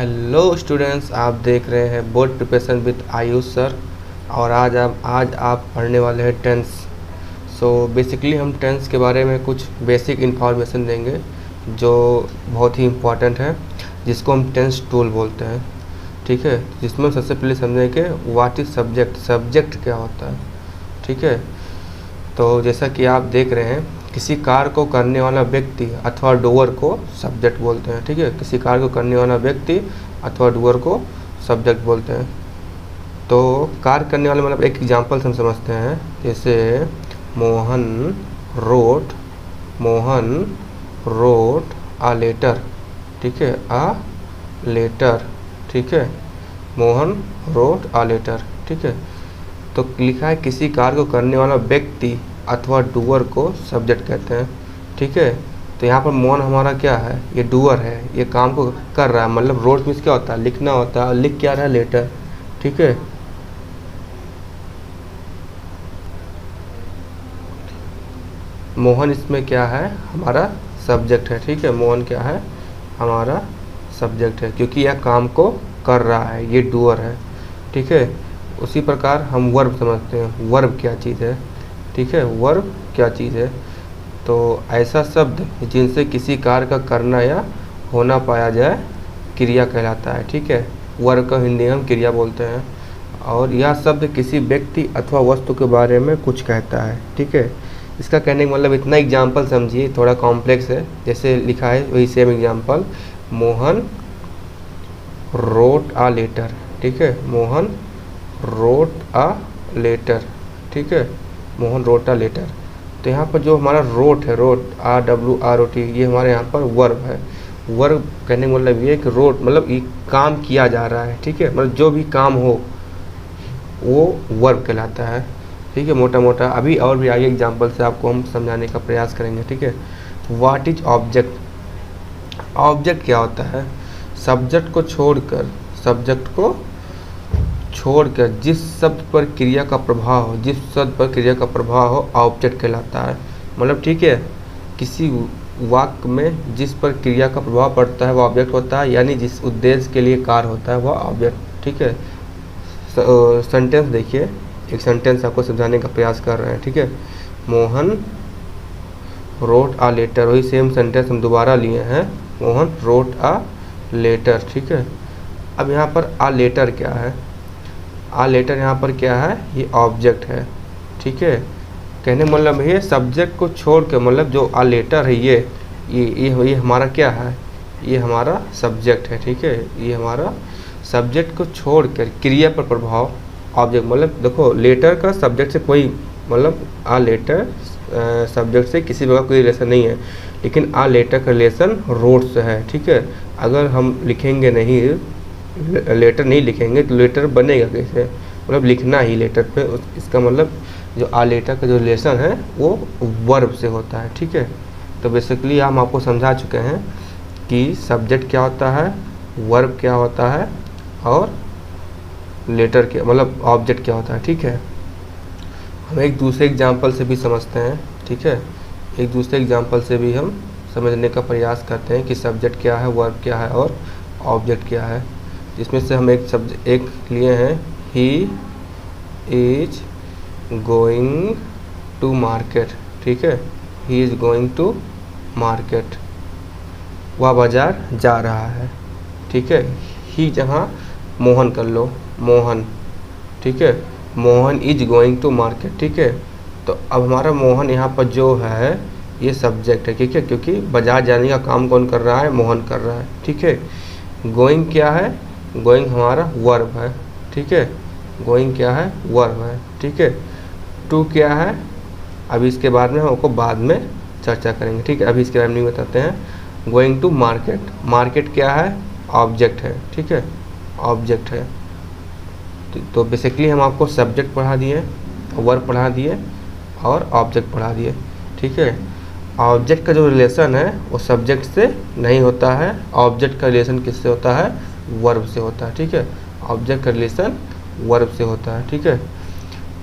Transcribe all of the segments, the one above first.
Hello students, आप देख रहे हैं board preparation with Ayush sir. और आज आप पढ़ने वाले हैं टेंस। सो बेसिकली हम टेंस के बारे में कुछ बेसिक इन्फॉर्मेशन देंगे जो बहुत ही इम्पॉर्टेंट है, जिसको हम टेंस टूल बोलते हैं। ठीक है, जिसमें सबसे पहले समझेंगे व्हाट इज सब्जेक्ट, सब्जेक्ट क्या होता है। ठीक है, तो जैसा कि आप देख रहे हैं, किसी कार्य को करने वाला व्यक्ति अथवा डूअर को सब्जेक्ट बोलते हैं। ठीक है, किसी कार्य को करने वाला व्यक्ति अथवा डूअर को सब्जेक्ट बोलते हैं। तो कार्य करने वाले मतलब एक एग्जांपल हम समझते हैं, जैसे मोहन रोट आ लेटर। ठीक है, आ लेटर। ठीक है, मोहन रोट आ लेटर। ठीक है, तो लिखा है किसी कार्य को करने वाला व्यक्ति अथवा डूअर को सब्जेक्ट कहते हैं। ठीक है, तो यहाँ पर मोहन हमारा क्या है, ये डूअर है, ये काम को कर रहा है। मतलब रोट मीन्स क्या होता है, लिखना होता है, लिख क्या रहा है, लेटर। ठीक है, मोहन इसमें क्या है, हमारा सब्जेक्ट है। ठीक है, मोहन क्या है, हमारा सब्जेक्ट है, क्योंकि यह काम को कर रहा है, ये डूअर है। ठीक है, उसी प्रकार हम वर्ब समझते हैं, वर्ब क्या चीज़ है। ठीक है, वर्ब क्या चीज़ है, तो ऐसा शब्द जिनसे किसी कार्य का करना या होना पाया जाए, क्रिया कहलाता है। ठीक है, वर्ब का हिंदी हम क्रिया बोलते हैं। और यह शब्द किसी व्यक्ति अथवा वस्तु के बारे में कुछ कहता है। ठीक है, इसका कहने का मतलब इतना एग्जाम्पल समझिए, थोड़ा कॉम्प्लेक्स है। जैसे लिखा है वही same example, Mohan wrote a letter. ठीक है, मोहन रोट आ लेटर। ठीक है, मोहन रोट आ लेटर। तो यहाँ पर जो हमारा रोट है, रोट RWROT, ये हमारे यहाँ पर वर्ब है। वर्ब कहने का मतलब ये है कि रोट मतलब ये काम किया जा रहा है। ठीक है, मतलब जो भी काम हो वो वर्ब कहलाता है। ठीक है, मोटा मोटा अभी और भी आगे एग्जाम्पल से आपको हम समझाने का प्रयास करेंगे। ठीक है, व्हाट इज ऑब्जेक्ट, ऑब्जेक्ट क्या होता है, सब्जेक्ट को छोड़कर जिस शब्द पर क्रिया का प्रभाव हो, जिस शब्द पर क्रिया का प्रभाव हो, ऑब्जेक्ट कहलाता है। मतलब ठीक है, किसी वाक्य में जिस पर क्रिया का प्रभाव पड़ता है वो ऑब्जेक्ट होता है, यानी जिस उद्देश्य के लिए कार्य होता है वह ऑब्जेक्ट। ठीक है, सेंटेंस देखिए, एक सेंटेंस आपको समझाने का प्रयास कर रहे हैं। ठीक है, मोहन रोट आ लेटर, वही सेम सेंटेंस हम दोबारा लिए हैं, मोहन रोट आ लेटर। ठीक है, अब यहाँ पर आ लेटर क्या है, आ लेटर यहाँ पर क्या है, ये ऑब्जेक्ट है। ठीक है, कहने मतलब ये सब्जेक्ट को छोड़ के, मतलब जो आ लेटर है ये हमारा क्या है, ये हमारा सब्जेक्ट है। ठीक है, ये हमारा सब्जेक्ट को छोड़कर क्रिया पर प्रभाव, ऑब्जेक्ट मतलब देखो लेटर का सब्जेक्ट से कोई मतलब आ लेटर सब्जेक्ट से किसी प्रकार कोई रिलेशन नहीं है, लेकिन आ लेटर का रिलेशन रोट से है। ठीक है, अगर हम लिखेंगे नहीं, लेटर नहीं लिखेंगे तो लेटर बनेगा कैसे, मतलब लिखना ही लेटर पे, इसका मतलब जो आ लेटर का जो रिलेशन है वो वर्ब से होता है। ठीक है, तो बेसिकली हम आपको समझा चुके हैं कि सब्जेक्ट क्या होता है, वर्ब क्या होता है, और लेटर क्या मतलब ऑब्जेक्ट क्या होता है। ठीक है, हम एक दूसरे एग्जाम्पल से भी समझते हैं। ठीक है, एक दूसरे एग्जाम्पल से भी हम समझने का प्रयास करते हैं कि सब्जेक्ट क्या है, वर्ब क्या है और ऑब्जेक्ट क्या है। जिसमें से हम एक लिए हैं, he is going to market. ठीक है, he is going to market, वह बाजार जा रहा है। ठीक है, ही जहाँ मोहन कर लो, मोहन। ठीक है, Mohan is going to market. ठीक है, तो अब हमारा मोहन यहाँ पर जो है ये सब्जेक्ट है। ठीक है, क्योंकि बाजार जाने का काम कौन कर रहा है, मोहन कर रहा है। ठीक है, गोइंग क्या है, गोइंग हमारा वर्ब है। ठीक है, गोइंग क्या है, वर्ब है। ठीक है, टू क्या है, अभी इसके बारे में हम आपको बाद में चर्चा करेंगे। ठीक है, अभी इसके बारे में नहीं बताते हैं। गोइंग टू मार्केट, मार्केट क्या है, ऑब्जेक्ट है। ठीक है, ऑब्जेक्ट है। तो बेसिकली हम आपको सब्जेक्ट पढ़ा दिए, वर्ब पढ़ा दिए और ऑब्जेक्ट पढ़ा दिए। ठीक है, ऑब्जेक्ट का जो रिलेशन है वो सब्जेक्ट से नहीं होता है, ऑब्जेक्ट का रिलेशन किससे होता है, वर्ब से होता है। ठीक है, ऑब्जेक्ट का रिलेशन वर्ब से होता है। ठीक है,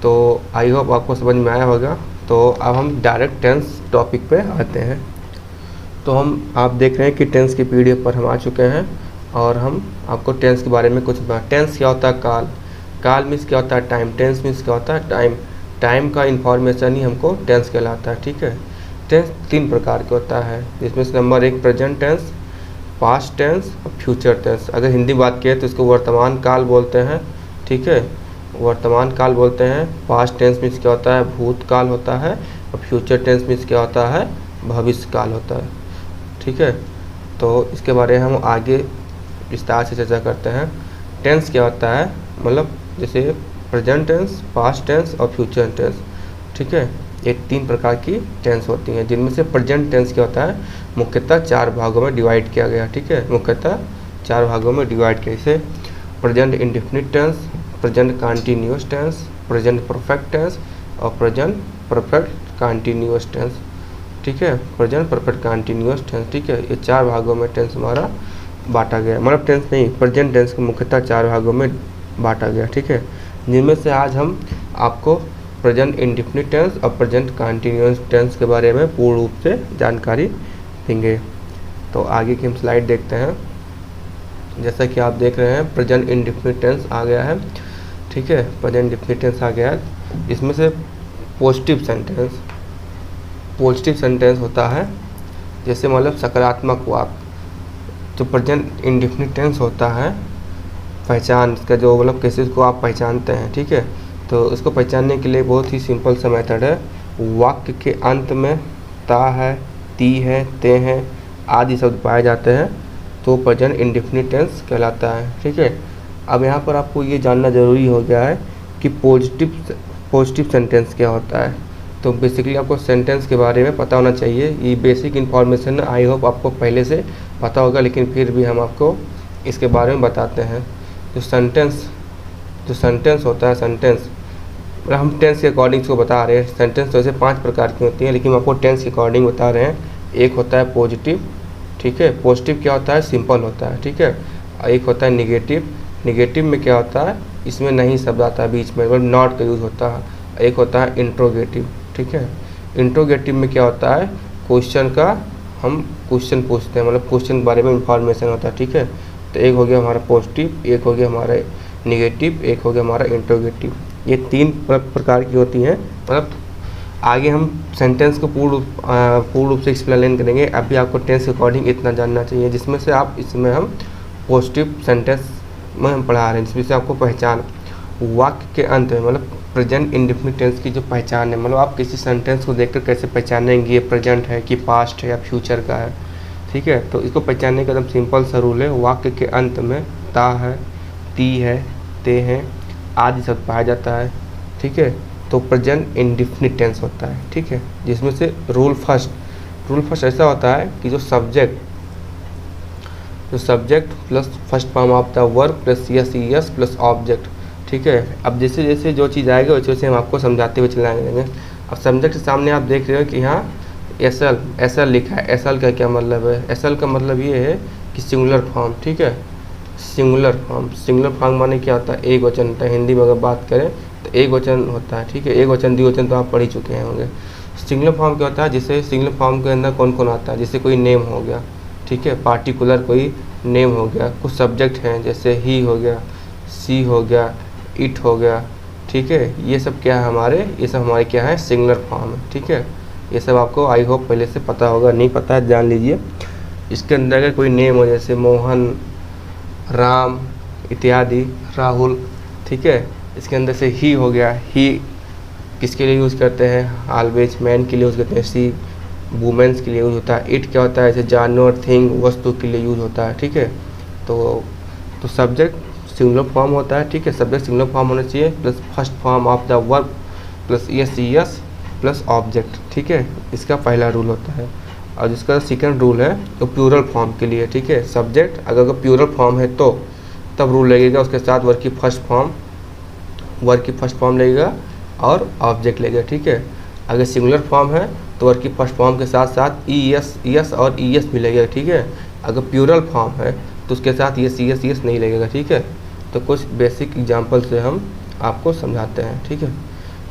तो आई होप आपको समझ में आया होगा। तो अब हम डायरेक्ट टेंस टॉपिक पे आते हैं। तो हम आप देख रहे हैं कि टेंस की PDF पर हम आ चुके हैं और हम आपको टेंस के बारे में कुछ बता। टेंस क्या होता है? काल। काल मीन्स क्या होता है? टाइम। टेंस मीन्स क्या होता है? टाइम। टाइम का इन्फॉर्मेशन ही हमको टेंस कहलाता है, ठीक है। टेंस 3 प्रकार के होता है, जिसमें से number 1 present tense, past tense और फ्यूचर टेंस। अगर हिंदी बात करें तो इसको वर्तमान काल बोलते हैं, ठीक है, वर्तमान काल बोलते हैं। पास्ट टेंस मीन्स क्या होता है? भूतकाल होता है। और फ्यूचर टेंस मीन्स क्या होता है? भविष्य काल होता है, ठीक है। तो इसके बारे में हम आगे विस्तार से चर्चा करते हैं। टेंस क्या होता है, मतलब जैसे प्रेजेंट टेंस, पास्ट टेंस और फ्यूचर टेंस, ठीक है। ये 3 प्रकार की टेंस होती हैं, जिनमें से प्रेजेंट टेंस क्या होता है? मुख्यतः 4 भागों में डिवाइड किया गया, ठीक है। मुख्यतः 4 भागों में डिवाइड किया, जैसे present indefinite tense, present continuous tense, present perfect tense और प्रेजेंट परफेक्ट कंटीन्यूअस टेंस, ठीक है। प्रेजेंट परफेक्ट कंटीन्यूअस टेंस, ठीक है। ये 4 भागों में टेंस हमारा बांटा गया, मतलब टेंस नहीं, प्रेजेंट टेंस को मुख्यतः 4 भागों में बांटा गया, ठीक है। जिनमें से आज हम आपको प्रेजेंट इंडेफिनिट टेंस और प्रेजेंट कंटीन्यूअस टेंस के बारे में पूर्ण रूप से जानकारी देंगे। तो आगे की हम स्लाइड देखते हैं। जैसा कि आप देख रहे हैं, प्रेजेंट इंडेफिनिट टेंस आ गया है, ठीक है। प्रेजेंट इंडेफिनिट टेंस आ गया है। इसमें से पॉजिटिव सेंटेंस, पॉजिटिव सेंटेंस होता है जैसे मतलब सकारात्मक वाक्य। जो प्रेजेंट इंडेफिनिट टेंस होता है, पहचान इसका जो मतलब कैसे इसको आप पहचानते हैं, ठीक है। तो इसको पहचानने के लिए बहुत ही सिंपल सा मेथड है। वाक्य के अंत में ता है, ती है, ते हैं आदि शब्द पाए जाते हैं तो प्रेजेंट इंडेफिनिट टेंस कहलाता है, ठीक है। अब यहाँ पर आपको ये जानना ज़रूरी हो गया है कि पॉजिटिव सेंटेंस क्या होता है। तो बेसिकली आपको सेंटेंस के बारे में पता होना चाहिए। ये बेसिक इन्फॉर्मेशन आई होप आपको पहले से पता होगा, लेकिन फिर भी हम आपको इसके बारे में बताते हैं। जो सेंटेंस होता है, सेंटेंस मतलब हम टेंस के अकॉर्डिंग इसको बता रहे हैं। सेंटेंस तो ऐसे 5 प्रकार की होती हैं, लेकिन हम आपको टेंस के अकॉर्डिंग बता रहे हैं। एक होता है पॉजिटिव, ठीक है। पॉजिटिव क्या होता है? सिंपल होता है, ठीक है। एक होता है निगेटिव। निगेटिव में क्या होता है? इसमें नहीं शब्द आता है बीच में, मतलब नॉट का यूज़ होता है। एक होता है इंट्रोगेटिव, ठीक है। इंट्रोगेटिव में क्या होता है? क्वेश्चन का हम क्वेश्चन पूछते हैं, मतलब क्वेश्चन के बारे में इंफॉर्मेशन होता है, ठीक है। तो एक हो गया हमारा पॉजिटिव, एक हो गया हमारा निगेटिव, एक हो गया हमारा इंट्रोगेटिव। ये 3 प्रकार की होती हैं। मतलब आगे हम सेंटेंस को पूर्ण रूप से एक्सप्लेन करेंगे। अभी आपको टेंस के अकॉर्डिंग इतना जानना चाहिए, जिसमें से आप इसमें हम पॉजिटिव सेंटेंस में हम पढ़ा रहे हैं, जिसमें से आपको पहचान वाक्य के अंत में, मतलब प्रेजेंट इंडेफिनिट टेंस की जो पहचान है, मतलब आप किसी सेंटेंस को देखकर कैसे पहचानेंगे ये प्रेजेंट है कि पास्ट है या फ्यूचर का है, ठीक है। तो इसको पहचानने का एकदम सिंपल सा रूल है। वाक्य के अंत में ता है, ती है, ते हैं आदि शब्द पाया जाता है, ठीक है। तो प्रेजेंट इंडेफिनिट टेंस होता है, ठीक है। जिसमें से रूल फर्स्ट ऐसा होता है कि जो subject plus first form of the verb plus yes plus object, ठीक है। अब जैसे जैसे जो चीज़ आएगा वैसे वैसे हम आपको समझाते हुए चलाएंगे। अब सब्जेक्ट के सामने आप देख रहे हो कि यहाँ एस एल लिखा है। एस एल का क्या मतलब है? एस एल का मतलब ये है कि सिंगुलर फॉर्म, ठीक है। सिंगुलर फॉर्म माने क्या होता है? एक वचन होता है। हिंदी में अगर बात करें तो एक वचन होता है, ठीक है। एक वचन द्विवचन तो आप पढ़ ही चुके हैं होंगे। सिंगुलर फॉर्म क्या होता है? जैसे सिंगुलर फॉर्म के अंदर कौन कौन आता है? जैसे कोई नेम हो गया, ठीक है, पार्टिकुलर कोई नेम हो गया। कुछ सब्जेक्ट हैं जैसे ही हो गया, सी हो गया, इट हो गया, ठीक है। ये सब क्या है हमारे? ये सब हमारे क्या है? सिंगुलर फॉर्म है, ठीक है। ये सब आपको आई होप पहले से पता होगा, नहीं पता है जान लीजिए। इसके अंदर अगर कोई नेम हो जैसे मोहन, राम इत्यादि, राहुल, ठीक है। इसके अंदर से ही हो गया। ही किसके लिए यूज़ करते हैं? ऑलवेज मैन के लिए यूज़ करते हैं। सी वुमेन्स के लिए यूज़ होता है। इट क्या होता है? जैसे जानवर, थिंग, वस्तु के लिए यूज़ होता है, ठीक है। तो सब्जेक्ट सिंगुलर फॉर्म होता है, ठीक है। सब्जेक्ट सिंगुलर फॉर्म होना चाहिए plus first form of the verb plus yes plus object, ठीक है। इसका पहला रूल होता है। और जिसका सेकंड रूल है तो प्लूरल फॉर्म के लिए, ठीक है। सब्जेक्ट अगर प्लूरल फॉर्म है तो तब रूल लगेगा, उसके साथ वर्ब की फर्स्ट फॉर्म लगेगा और ऑब्जेक्ट लगेगा, ठीक है। अगर सिंगुलर फॉर्म है तो वर्ब की फर्स्ट फॉर्म के साथ साथ यस और ईएस भी लगेगा, ठीक है। अगर प्लूरल फॉर्म है तो उसके साथ यस नहीं लगेगा, ठीक है। तो कुछ बेसिक एग्जांपल से हम आपको समझाते हैं, ठीक है।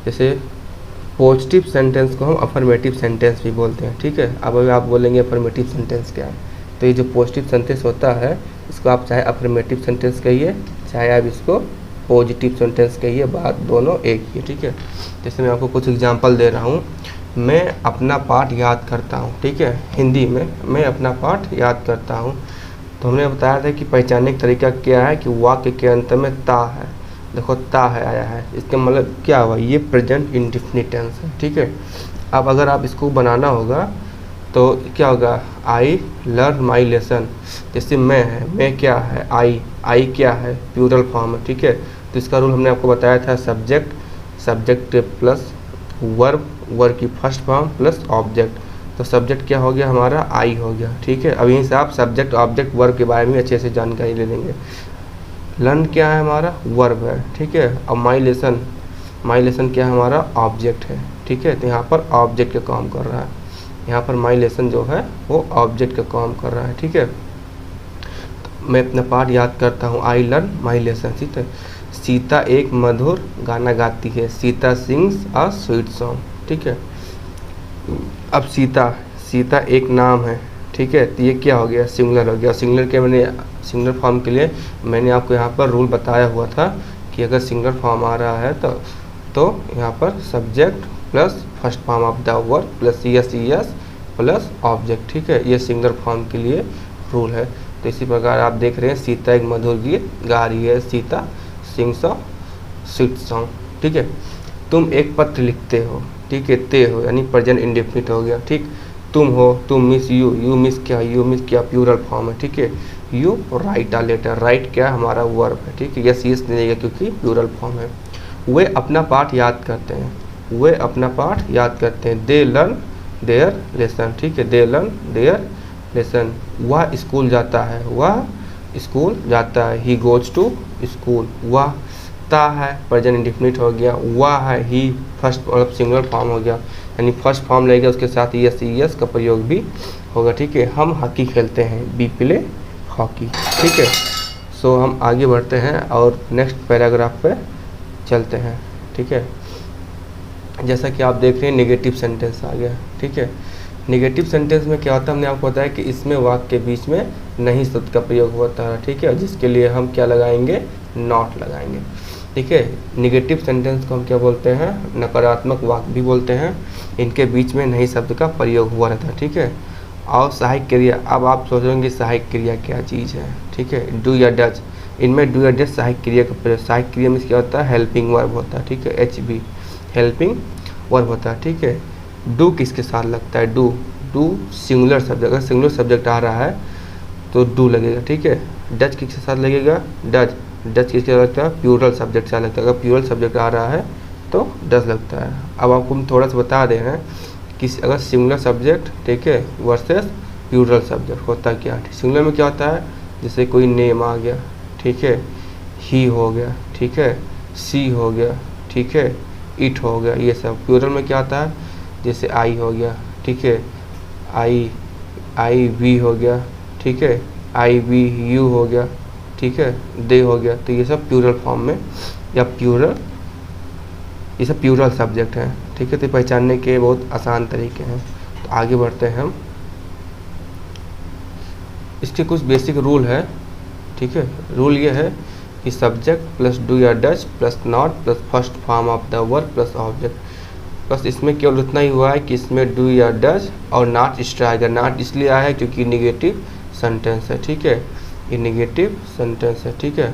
जैसे पॉजिटिव सेंटेंस को हम अफर्मेटिव सेंटेंस भी बोलते हैं, ठीक है। अब अभी आप बोलेंगे अफर्मेटिव सेंटेंस क्या है? तो ये जो पॉजिटिव सेंटेंस होता है इसको आप चाहे अफर्मेटिव सेंटेंस कहिए, चाहे आप इसको पॉजिटिव सेंटेंस कहिए, बात दोनों एक ही है, ठीक है। जैसे मैं आपको कुछ एग्जांपल दे रहा हूँ, मैं अपना पाठ याद करता हूँ, ठीक है। हिंदी में मैं अपना पाठ याद करता हूँ। तो हमने बताया था कि पहचानने का तरीका क्या है कि वाक्य के अंत में ता है, देखो ता है आया है, इसका मतलब क्या हुआ, ये प्रेजेंट इंडेफिनिट टेंस है, ठीक है। अब अगर आप इसको बनाना होगा तो क्या होगा, आई लर्न माई लेसन, जैसे मैं है, मैं क्या है, आई क्या है, प्लूरल फॉर्म है, ठीक है। तो इसका रूल हमने आपको बताया था, सब्जेक्ट प्लस वर्ब की फर्स्ट फॉर्म प्लस ऑब्जेक्ट। तो सब्जेक्ट क्या हो गया हमारा, आई हो गया, ठीक है। अब यहीं से आप सब्जेक्ट ऑब्जेक्ट वर्ब के बारे में अच्छे से जानकारी ले लेंगे। लर्न क्या है हमारा, वर्ब है, ठीक है। अब माई लेसन क्या है हमारा, ऑब्जेक्ट है, ठीक है। तो यहाँ पर ऑब्जेक्ट का काम कर रहा है, यहाँ पर माई लेसन जो है वो ऑब्जेक्ट का काम कर रहा है, ठीक है। तो मैं अपना पाठ याद करता हूँ, आई लर्न माई लेसन, ठीक है। सीता एक मधुर गाना गाती है, Sita sings a sweet song, ठीक है। अब सीता एक नाम है, ठीक है। तो ये क्या हो गया, सिंगुलर हो गया। सिंगुलर फॉर्म के लिए मैंने आपको यहाँ पर रूल बताया हुआ था कि अगर सिंगुलर फॉर्म आ रहा है तो यहाँ पर subject plus first form of the verb plus S plus object, ठीक है। ये सिंगुलर फॉर्म के लिए रूल है। तो इसी प्रकार आप देख रहे हैं, सीता एक मधुर गीत गा रही है, Sita sings a sweet song, ठीक है। तुम एक पत्र लिखते हो, ठीक है, ते हो यानी प्रेजेंट इंडेफिनिट हो गया, ठीक। तुम हो, तुम मिस यू मिस क्या प्लूरल फॉर्म है, ठीक है। You write a letter, write क्या हमारा वर्ब है, ठीक है। यस नहीं देगा क्योंकि प्लूरल फॉर्म है। वे अपना पाठ याद करते हैं, दे लर्न देयर लेसन, ठीक है, दे लर्न देयर लेसन। वह स्कूल जाता है, ही गोज टू स्कूल। वह ता है प्रेजेंट इंडेफिनिट हो गया, वह है ही फर्स्ट मतलब सिंगुलर फॉर्म हो गया, यानी फर्स्ट फॉर्म लगेगा, उसके साथ यस का प्रयोग भी होगा, ठीक है। हम हॉकी खेलते हैं, बी प्ले हॉकी, ठीक है। सो हम आगे बढ़ते हैं और नेक्स्ट पैराग्राफ पे चलते हैं, ठीक है। जैसा कि आप देख रहे हैं नेगेटिव सेंटेंस आ गया, ठीक है। नेगेटिव सेंटेंस में क्या होता है, हमने आपको बताया कि इसमें वाक्य के बीच में नहीं शब्द का प्रयोग होता है, ठीक है, जिसके लिए हम क्या लगाएंगे, नॉट लगाएंगे, ठीक है। नेगेटिव सेंटेंस को हम क्या बोलते हैं, नकारात्मक वाक्य भी बोलते हैं, इनके बीच में नहीं शब्द का प्रयोग हुआ रहता है, ठीक है। और सहायक क्रिया, अब आप सोचेंगे सहायक क्रिया क्या चीज़ है, ठीक है, डू या डज, इनमें डू या डज सहायक क्रिया का प्रयोग, सहायक क्रिया में क्या होता है, हेल्पिंग वर्ब होता है, ठीक है, HB हेल्पिंग वर्ब होता है, ठीक है। डू किसके साथ लगता है, डू सिंगुलर सब्जेक्ट, अगर सिंगुलर सब्जेक्ट आ रहा है तो डू लगेगा, ठीक है। डज किसके साथ लगेगा, डज किसके साथ लगता है, प्लूरल सब्जेक्ट से लगता है, अगर प्लूरल सब्जेक्ट आ रहा है तो डज लगता है। अब आपको हम थोड़ा सा बता दे रहे हैं कि अगर सिंगुलर सब्जेक्ट, ठीक है, वर्सेस प्लूरल सब्जेक्ट होता क्या है। सिंगुलर में क्या होता है, जैसे कोई नेम आ गया, ठीक है, ही हो गया, ठीक है, सी हो गया, ठीक है, इट हो गया, ये सब। प्लूरल में क्या आता है, जैसे आई हो गया, ठीक है, आई वी हो गया, ठीक है, आई वी यू हो गया, ठीक है, दे हो गया। तो ये सब प्लूरल फॉर्म में या ये सब प्लूरल सब्जेक्ट हैं, ठीक है। तो पहचानने के बहुत आसान तरीके हैं। तो आगे बढ़ते हैं हम, इसके कुछ बेसिक रूल है, ठीक है। रूल ये है कि सब्जेक्ट प्लस डू या does plus not plus first form of the verb plus object. बस इसमें केवल उतना ही हुआ है कि इसमें डू या डज और नॉट एक्स्ट्रा आएगा। नॉट इसलिए आया है क्योंकि निगेटिव सेंटेंस है, ठीक है, ये निगेटिव सेंटेंस है, ठीक है।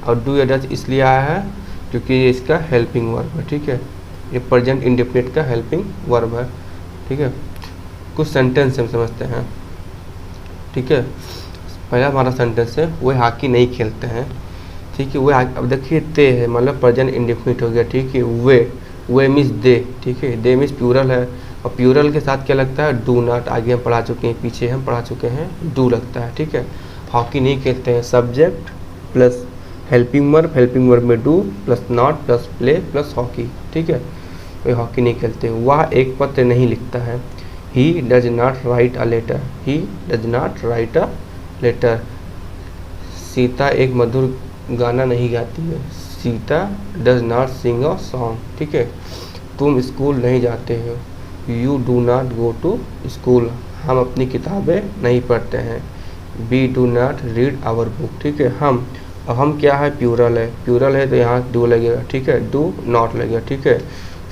और डू या डज इसलिए आया है क्योंकि ये इसका हेल्पिंग वर्ब है, ठीक है, ये प्रेजेंट इंडेफिनिट का हेल्पिंग वर्ब है, ठीक है। कुछ सेंटेंस हम समझते हैं, ठीक है। पहला हमारा सेंटेंस है, वे हॉकी नहीं खेलते हैं, ठीक है। वे, अब देखिए ते है मतलब प्रेजेंट इंडेफिनिट हो गया, ठीक है। वे मीन्स दे, ठीक है, दे मीन्स प्लूरल है, और प्लूरल के साथ क्या लगता है, डू नॉट। आगे हम पढ़ा चुके हैं, पीछे हम पढ़ा चुके हैं, डू लगता है, ठीक है। हॉकी नहीं खेलते हैं, सब्जेक्ट प्लस हेल्पिंग वर्ब में do plus not plus play plus hockey, ठीक है। वे हॉकी नहीं खेलते। वह एक पत्र नहीं लिखता है, he does not write a letter, he does not write a letter. Sita एक मधुर गाना नहीं गाती है, Sita does not sing a song, ठीक है। तुम स्कूल नहीं जाते हो, you do not go to school, हम अपनी किताबें नहीं पढ़ते हैं, we do not read our book, ठीक है। अब हम क्या है, प्यूरल है तो यहाँ डू लगेगा, ठीक है, डू नॉट लगेगा, ठीक है।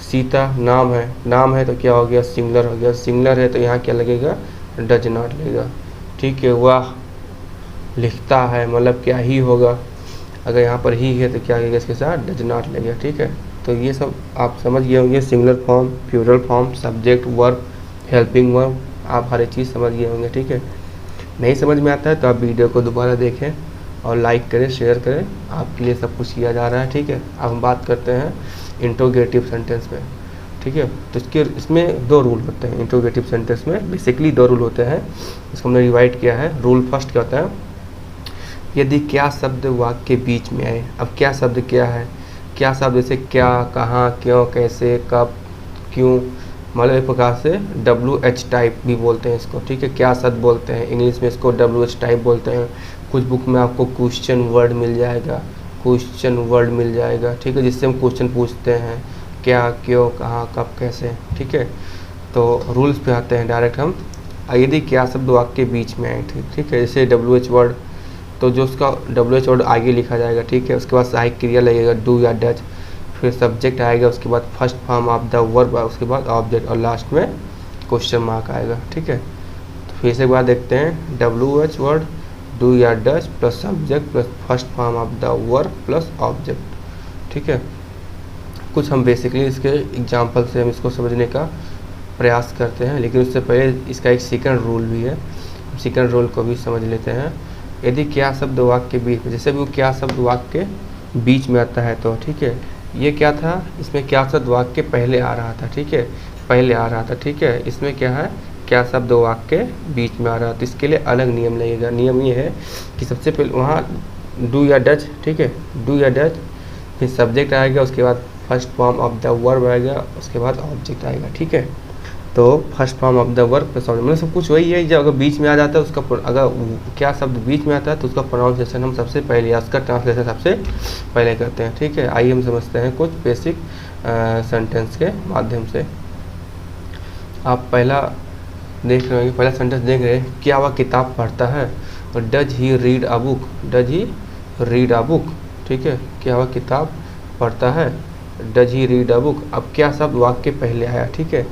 सीता नाम है तो क्या हो गया, सिंगुलर हो गया, सिंगुलर है तो यहाँ क्या लगेगा, डज नॉट लगेगा, ठीक है। वह लिखता है, मतलब क्या ही होगा, अगर यहाँ पर ही है तो क्या लगेगा, इसके साथ डज नॉट लगेगा, ठीक है। तो ये सब आप समझ गए होंगे, singular form, plural form, subject, verb, helping verb, आप हर एक चीज़ समझ गए होंगे, ठीक है। नहीं समझ में आता है तो आप वीडियो को दोबारा देखें और लाइक करें, शेयर करें, आपके लिए सब कुछ किया जा रहा है, ठीक है। अब हम बात करते हैं इंट्रोगेटिव सेंटेंस में, ठीक है। तो इसमें 2 रूल होते हैं इंट्रोगेटिव सेंटेंस में, बेसिकली 2 रूल होते हैं, इसको हमने रिवाइड किया है। रूल फर्स्ट क्या होता है, यदि क्या शब्द वाक्य के बीच में आए। अब क्या शब्द क्या है, क्या शब्द जैसे क्या, कहाँ, क्यों, कैसे, कब, क्यों, मतलब एक प्रकार से WH टाइप भी बोलते हैं इसको, ठीक है। क्या शब्द बोलते हैं इंग्लिश में, इसको WH टाइप बोलते हैं। कुछ बुक में आपको क्वेश्चन वर्ड मिल जाएगा, ठीक है, जिससे हम क्वेश्चन पूछते हैं, क्या, क्यों, कहाँ, कब, कैसे, ठीक है। तो रूल्स पे आते हैं डायरेक्ट हम। यदि क्या शब्द वाक्य के बीच में आए, ठीक है, जैसे WH वर्ड, तो जो उसका WH वर्ड आगे लिखा जाएगा, ठीक है। उसके बाद सहायक क्रिया लगेगा डू या डज, फिर सब्जेक्ट आएगा, उसके बाद first form of the verb, उसके बाद ऑब्जेक्ट, और लास्ट में क्वेश्चन मार्क आएगा, ठीक है। तो फिर से एक बार देखते हैं, WH वर्ड, डू या does plus subject plus first form of the verb plus object, ठीक है। कुछ हम बेसिकली इसके एग्जाम्पल से हम इसको समझने का प्रयास करते हैं, लेकिन उससे पहले इसका एक सेकंड रूल भी है, सेकंड रूल को भी समझ लेते हैं। यदि क्या शब्द वाक्य के बीच में, जैसे भी वो क्या शब्द वाक्य के बीच में आता है तो, ठीक है, ये क्या था, इसमें क्या शब्द वाक्य के पहले आ रहा था, ठीक है, पहले आ रहा था, ठीक है। इसमें क्या है, क्या शब्द वाक्य के बीच में आ रहा था, तो इसके लिए अलग नियम लगेगा। नियम ये है कि सबसे पहले वहाँ डू या डज, ठीक है, डू या डज, फिर सब्जेक्ट आएगा, उसके बाद first form of the verb आएगा, उसके बाद ऑब्जेक्ट आएगा, ठीक है। तो first form of the verb plus object, मतलब सब कुछ वही है। जब अगर बीच में आ जाता है उसका, अगर क्या शब्द बीच में आता है तो उसका प्रोनाउंसिएशन हम सबसे पहले, या उसका ट्रांसलेशन सबसे पहले करते हैं, ठीक है। आइए हम समझते हैं कुछ बेसिक सेंटेंस के माध्यम से। आप पहला देख रहे हैं, पहला सेंटेंस देख रहे हैं, क्या वह किताब पढ़ता है, और does he read a book, does he read a book, ठीक है, क्या वह किताब पढ़ता है, does he read a book. अब क्या शब्द वाक्य पहले आया, ठीक है,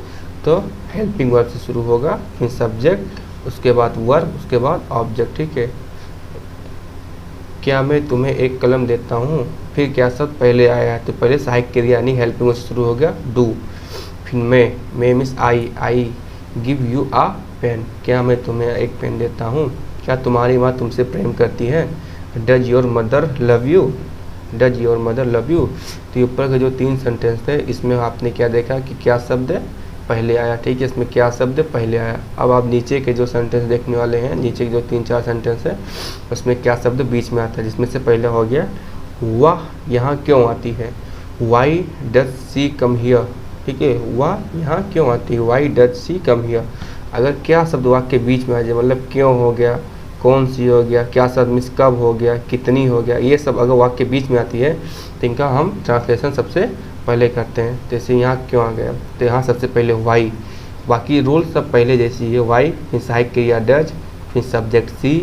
तो हेल्पिंग वर्ब से शुरू होगा, फिर सब्जेक्ट, उसके बाद वर्ब, उसके बाद ऑब्जेक्ट, ठीक है। क्या मैं तुम्हें एक कलम देता हूँ, फिर क्या शब्द पहले आया है, तो पहले सहायक क्रिया यानी हेल्पिंग वर्ब से शुरू हो गया डू, फिर मैं means I give you a pen, क्या मैं तुम्हें एक पेन देता हूँ, क्या तुम्हारी माँ तुमसे प्रेम करती है, does your mother love you, does your mother love you. तो ऊपर के जो 3 सेंटेंस थे, इसमें आपने क्या देखा कि क्या शब्द पहले आया, ठीक है, इसमें क्या शब्द पहले आया। अब आप नीचे के जो सेंटेंस देखने वाले हैं, नीचे के जो 3-4 सेंटेंस है, उसमें क्या शब्द बीच में आता है, जिसमें से पहले हो गया वह यहाँ क्यों आती है, why does she come here, ठीक है, वह यहाँ क्यों आती है, why does she come here. अगर क्या शब्द वाक्य के बीच में आ जाए, मतलब क्यों हो गया, कौन सी हो गया, क्या शब्द मिस कब हो गया, कितनी हो गया, ये सब अगर वाक्य के बीच में आती है तो इनका हम ट्रांसलेशन सबसे पहले करते हैं। जैसे यहाँ क्यों आ गया, तो यहाँ सबसे पहले वाई, बाकी रूल सब पहले जैसी है, वाई, फिर सहायक क्रिया डज, फिर subject she,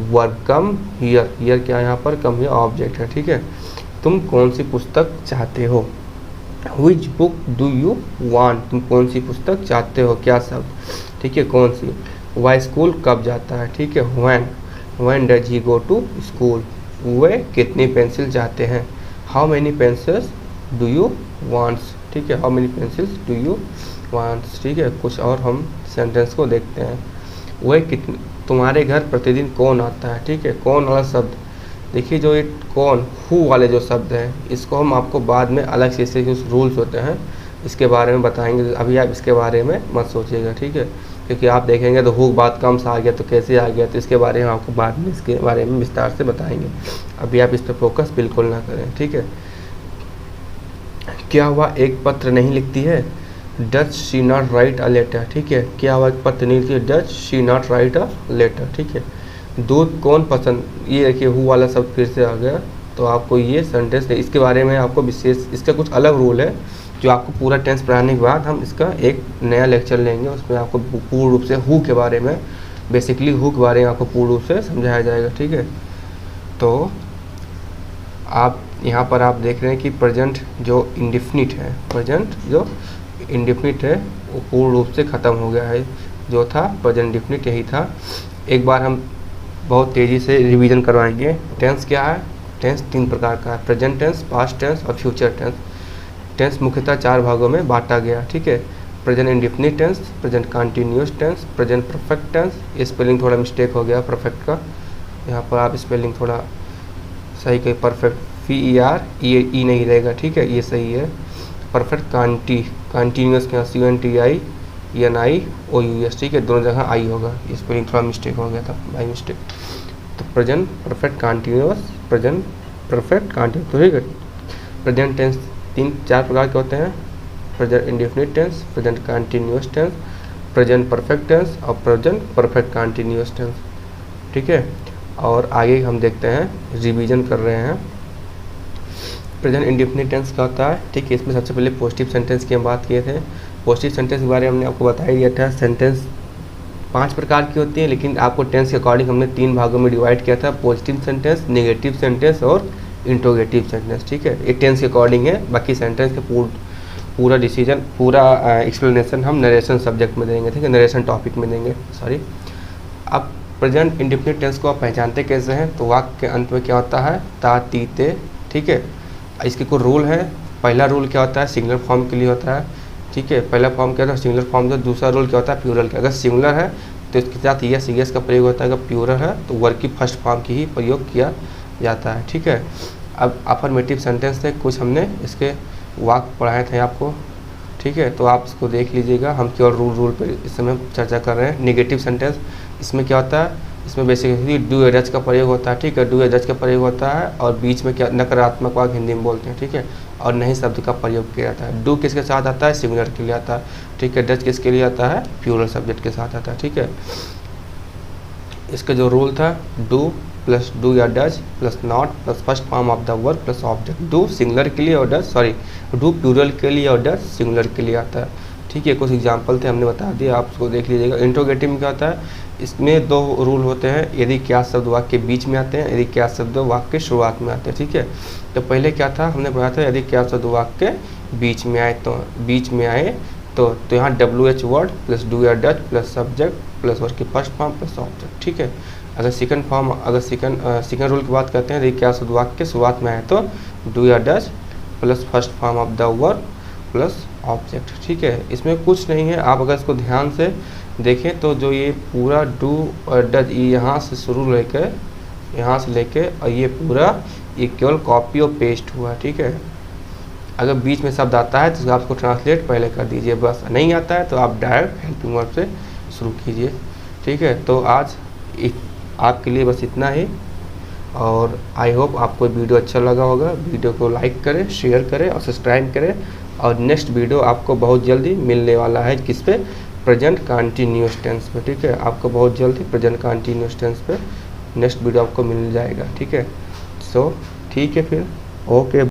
verb come here, here क्या यहाँ पर कम हियर ऑब्जेक्ट है, ठीक है। तुम कौन सी पुस्तक चाहते हो, which book do you want, तुम कौन सी पुस्तक चाहते हो, क्या शब्द, ठीक है, कौन सी। वह स्कूल कब जाता है, ठीक है, when does he go to school. वे कितनी पेंसिल चाहते हैं, how many pencils do you wants, ठीक है, how many pencils do you wants, ठीक है। कुछ और हम सेंटेंस को देखते हैं, वह कितने, तुम्हारे घर प्रतिदिन कौन आता है, ठीक है, कौन वाला शब्द, देखिए जो ये कौन, हु वाले जो शब्द हैं, इसको हम आपको बाद में अलग से इसके कुछ रूल्स होते हैं इसके बारे में बताएंगे, अभी आप इसके बारे में मत सोचिएगा, ठीक है, क्योंकि आप देखेंगे तो हु बाद कम से आ गया तो कैसे आ गया, तो इसके बारे में आपको बाद में इसके बारे में विस्तार से बताएंगे, अभी आप इस पर फोकस बिल्कुल ना करें, ठीक है। क्या वह एक पत्र नहीं लिखती है, does she not write a letter, ठीक है, क्या वह एक पत्र नहीं लिखती है, does she not write a letter, ठीक है। दूध कौन पसंद, ये देखिए हु वाला शब्द फिर से आ गया, तो आपको ये सेंटेंस है, इसके बारे में आपको विशेष, इसका कुछ अलग रूल है जो आपको पूरा टेंस पढ़ाने के बाद हम इसका एक नया लेक्चर लेंगे, उसमें आपको पूर्ण रूप से हु के बारे में बेसिकली हु के बारे में आपको पूर्ण रूप से समझाया जाएगा। ठीक है, तो आप यहाँ पर आप देख रहे हैं कि प्रेजेंट जो इंडेफिनिट है, प्रेजेंट जो इंडेफिनिट है वो पूर्ण रूप से ख़त्म हो गया है। जो था प्रेजेंट इंडेफिनिट यही था। एक बार हम बहुत तेज़ी से रिवीजन करवाएंगे। टेंस क्या है? टेंस 3 प्रकार का है, प्रेजेंट टेंस, पास्ट टेंस और फ्यूचर टेंस। टेंस मुख्यतः 4 भागों में बांटा गया। ठीक है, present indefinite tense, present continuous tense, present perfect tense. ये स्पेलिंग थोड़ा मिस्टेक हो गया परफेक्ट का, यहाँ पर आप स्पेलिंग थोड़ा सही कही, परफेक्ट PER ई नहीं रहेगा। ठीक है, ये सही है। परफेक्ट कंटिन्यूअस के CONTINUOUS। ठीक है, दोनों जगह आई होगा, ये स्पेलिंग थोड़ा मिस्टेक हो गया था बाई मिस्टेक। तो present perfect continuous, present perfect continuous. तो ठीक है, प्रेजेंट टेंस 4 प्रकार के होते हैं, present indefinite tense, present continuous tense, present perfect tense और प्रेजेंट परफेक्ट कंटिन्यूअस टेंस। ठीक है, और आगे हम देखते हैं, रिवीजन कर रहे हैं। प्रेजेंट इंडेफिनिट टेंस क्या होता है? ठीक है, इसमें सबसे पहले पॉजिटिव सेंटेंस की हम बात किए थे। पॉजिटिव सेंटेंस के बारे में हमने आपको बता ही दिया था। सेंटेंस 5 प्रकार की होती है, लेकिन आपको टेंस के अकॉर्डिंग हमने 3 भागों में डिवाइड किया था, पॉजिटिव सेंटेंस, नेगेटिव सेंटेंस और इंट्रोगेटिव सेंटेंस। ठीक है, ये टेंस के अकॉर्डिंग है, बाकी सेंटेंस के पूरा डिसीजन, पूरा एक्सप्लेनेशन हम नरेशन सब्जेक्ट में देंगे। ठीक है, नरेशन टॉपिक में देंगे, सॉरी। अब प्रेजेंट इंडेफिनिट टेंस को आप पहचानते कैसे हैं? तो वाक्य के अंत में क्या होता है? ता, ती, ते। ठीक है, इसके कुछ रूल है। पहला रूल क्या होता है? सिंगुलर फॉर्म के लिए होता है। ठीक है, पहला फॉर्म क्या होता है? Singular form. जो दूसरा रूल क्या होता है? प्लूरल का। अगर सिंगुलर है तो इसके साथ यस का प्रयोग होता है। अगर प्लूरल है तो वर्ब की फर्स्ट फॉर्म की ही प्रयोग किया जाता है। ठीक है, अब अफर्मेटिव सेंटेंस थे कुछ, हमने इसके वाक्य पढ़ाए थे आपको। ठीक है, तो आप इसको देख लीजिएगा। हम केवल रूल पर इस समय चर्चा कर रहे हैं। नेगेटिव सेंटेंस, इसमें क्या होता है? इसमें बेसिकली डू या डच का प्रयोग होता है। ठीक है, डू या डच का प्रयोग होता है और बीच में क्या नकारात्मक वाक्य हिंदी में बोलते हैं। ठीक है, और नहीं शब्द का प्रयोग किया जाता है। डू किसके साथ आता है? सिंगुलर के लिए आता है। ठीक है, डच किसके लिए आता है? प्लूरल सब्जेक्ट के साथ आता है। ठीक है, इसका जो रूल था, डू प्लस डू या Dutch plus not plus first form of the verb plus object. Do singular के लिए और डच, सॉरी, डू प्लूरल के लिए और डच सिंगुलर के लिए आता है। ठीक है, कुछ एग्जाम्पल थे, हमने बता दिया, आप उसको देख लीजिएगा। इंट्रोगेटिव में क्या होता है? इसमें 2 रूल होते हैं। यदि क्या शब्द वाक्य के बीच में आते हैं, यदि क्या शब्द वाक्य के शुरुआत में आते हैं। ठीक है, तो पहले क्या था? हमने पढ़ा था यदि क्या शब्द वाक्य के बीच में आए तो यहाँ WH वर्ड प्लस डू या Dutch plus subject plus verb की फर्स्ट फॉर्म प्लस ऑब्जेक्ट। ठीक है, अगर सेकंड रूल की बात करते हैं, यदि क्या शब्द वाक्य के शुरुआत में आए तो डू या Dutch plus first form of the verb plus object. ठीक है, इसमें कुछ नहीं है। आप अगर इसको ध्यान से देखें तो जो ये पूरा डू और डच, यहाँ से शुरू लेकर यहाँ से लेके और ये पूरा, ये केवल कॉपी और पेस्ट हुआ। ठीक है, अगर बीच में शब्द आता है तो आप उसको ट्रांसलेट पहले कर दीजिए, बस। नहीं आता है तो आप डायरेक्ट हेल्पिंग वर्ब से शुरू कीजिए। ठीक है, तो आज आपके लिए बस इतना ही, और आई होप आपको वीडियो अच्छा लगा होगा। वीडियो को लाइक करें, शेयर करें और सब्सक्राइब करें। और नेक्स्ट वीडियो आपको बहुत जल्दी मिलने वाला है, किस पे? प्रेजेंट कंटिन्यूअस टेंस पे। ठीक है, आपको बहुत जल्दी प्रेजेंट कंटिन्यूअस टेंस पे नेक्स्ट वीडियो आपको मिल जाएगा। ठीक है, सो ठीक है, फिर ओके।